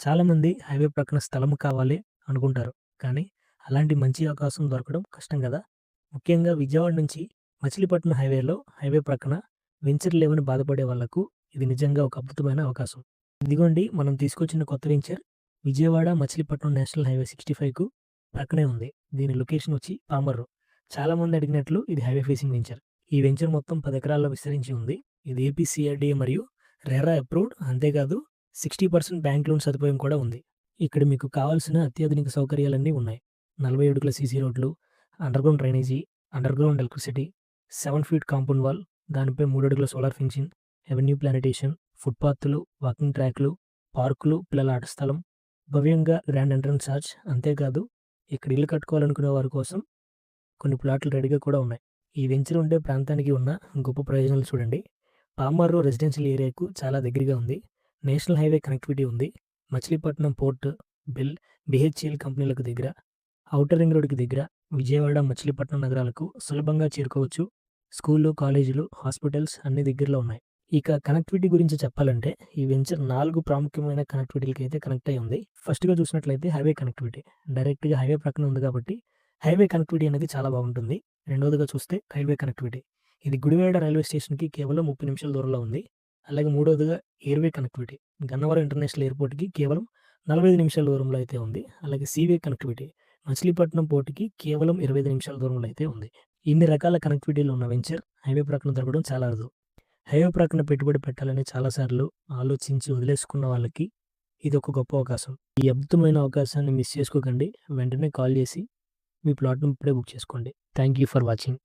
చాలామంది హైవే ప్రక్కన స్థలం కావాలి అనుకుంటారు. కానీ అలాంటి మంచి అవకాశం దొరకడం కష్టం గదా! ముఖ్యంగా విజయవాడ నుంచి మచిలీపట్నం హైవే ప్రక్కన వెంచర్ లేవని బాధపడే వాళ్ళకు ఇది నిజంగా ఒక అద్భుతమైన అవకాశం. ఇదిగోండి మనం తీసుకొచ్చిన కొత్త venture Vijayawada Machilipatnam national highway 65కు ప్రక్కనే ఉంది. దీని లొకేషన్ వచ్చి పామర్రు. చాలామంది అడిగినట్లు ఇది హైవే ఫేసింగ్ వెంచర్. ఈ వెంచర్ మొత్తం 10 ఎకరాల్లో విస్తరించి ఉంది. ఇది ఏపీ సీఆర్‌డీఏ మరియు రెరా అప్రూవ్డ్. అంతేకాదు 60% బ్యాంక్ లోన్ సదుపాయం కూడా ఉంది. ఇక్కడ మీకు కావాల్సిన అత్యాధునిక సౌకర్యాలన్నీ ఉన్నాయి. 40 అడుగుల సీసీ రోడ్లు, underground drainage, underground electricity, 7 feet compound wall, దానిపై 3 అడుగుల సోలార్ ఫెన్సింగ్, అవెన్యూ ప్లానిటేషన్, ఫుట్‌పాత్‌లు, వాకింగ్ ట్రాక్‌లు, పార్కులు, పిల్లల ఆట స్థలం, భవ్యంగా గ్రాండ్ ఎంట్రన్స్ ఆర్చ్. అంతేకాదు ఇక్కడ ఇల్లు కట్టుకోవాలనుకునే వారి కోసం కొన్ని ప్లాట్లు రెడీగా కూడా ఉన్నాయి. ఈ వెంచర్ ఉండే ప్రాంతానికి ఉన్న గొప్ప ప్రయోజనాలు చూడండి. పామర్రు రెసిడెన్షియల్ ఏరియాకు చాలా దగ్గరగా ఉంది. నేషనల్ హైవే కనెక్టివిటీ ఉంది. మచిలీపట్నం పోర్ట్, బీహెచ్ఈఎల్ కంపెనీలకు దగ్గర, ఔటర్ రింగ్ రోడ్‌కి దగ్గర, విజయవాడ, మచిలీపట్నం నగరాలకు సులభంగా చేరుకోవచ్చు. స్కూళ్ళు, కాలేజీలు, హాస్పిటల్స్ అన్నీ దగ్గరలో ఉన్నాయి. ఇక కనెక్టివిటీ గురించి చెప్పాలంటే ఈ వెంచర్ 4 ప్రాముఖ్యమైన కనెక్టివిటీలకైతే కనెక్ట్ అయ్యి ఉంది. ఫస్ట్‌గా చూసినట్లయితే హైవే కనెక్టివిటీ. డైరెక్ట్‌గా హైవే ప్రక్కన ఉంది కాబట్టి హైవే కనెక్టివిటీ అనేది చాలా బాగుంటుంది. రెండోదిగా చూస్తే రైల్వే కనెక్టివిటీ. ఇది గుడివాడ రైల్వే స్టేషన్‌కి కేవలం 30 నిమిషాల దూరంలో ఉంది. అలాగే మూడోదిగా ఎయిర్‌వే కనెక్టివిటీ. గన్నవరం ఇంటర్నేషనల్ ఎయిర్‌పోర్ట్‌కి కేవలం 45 నిమిషాల దూరంలో అయితే ఉంది. అలాగే సీవే కనెక్టివిటీ. మచిలీపట్నం పోర్ట్‌కి కేవలం 25 నిమిషాల దూరంలో అయితే ఉంది. ఇన్ని రకాల కనెక్టివిటీలు ఉన్న వెంచర్ హైవే ప్రక్కన దొరకడం చాలా అరుదు. హైవే ప్రక్కన పెట్టుబడి పెట్టాలని చాలా సార్లు ఆలోచించి వదిలేసుకున్న వాళ్ళకి ఇదొక గొప్ప అవకాశం. ఈ అద్భుతమైన అవకాశాన్ని మిస్ చేసుకోకండి. వెంటనే కాల్ చేసి మీ ప్లాట్‌ని ఇప్పుడే బుక్ చేసుకోండి. Thank you for watching.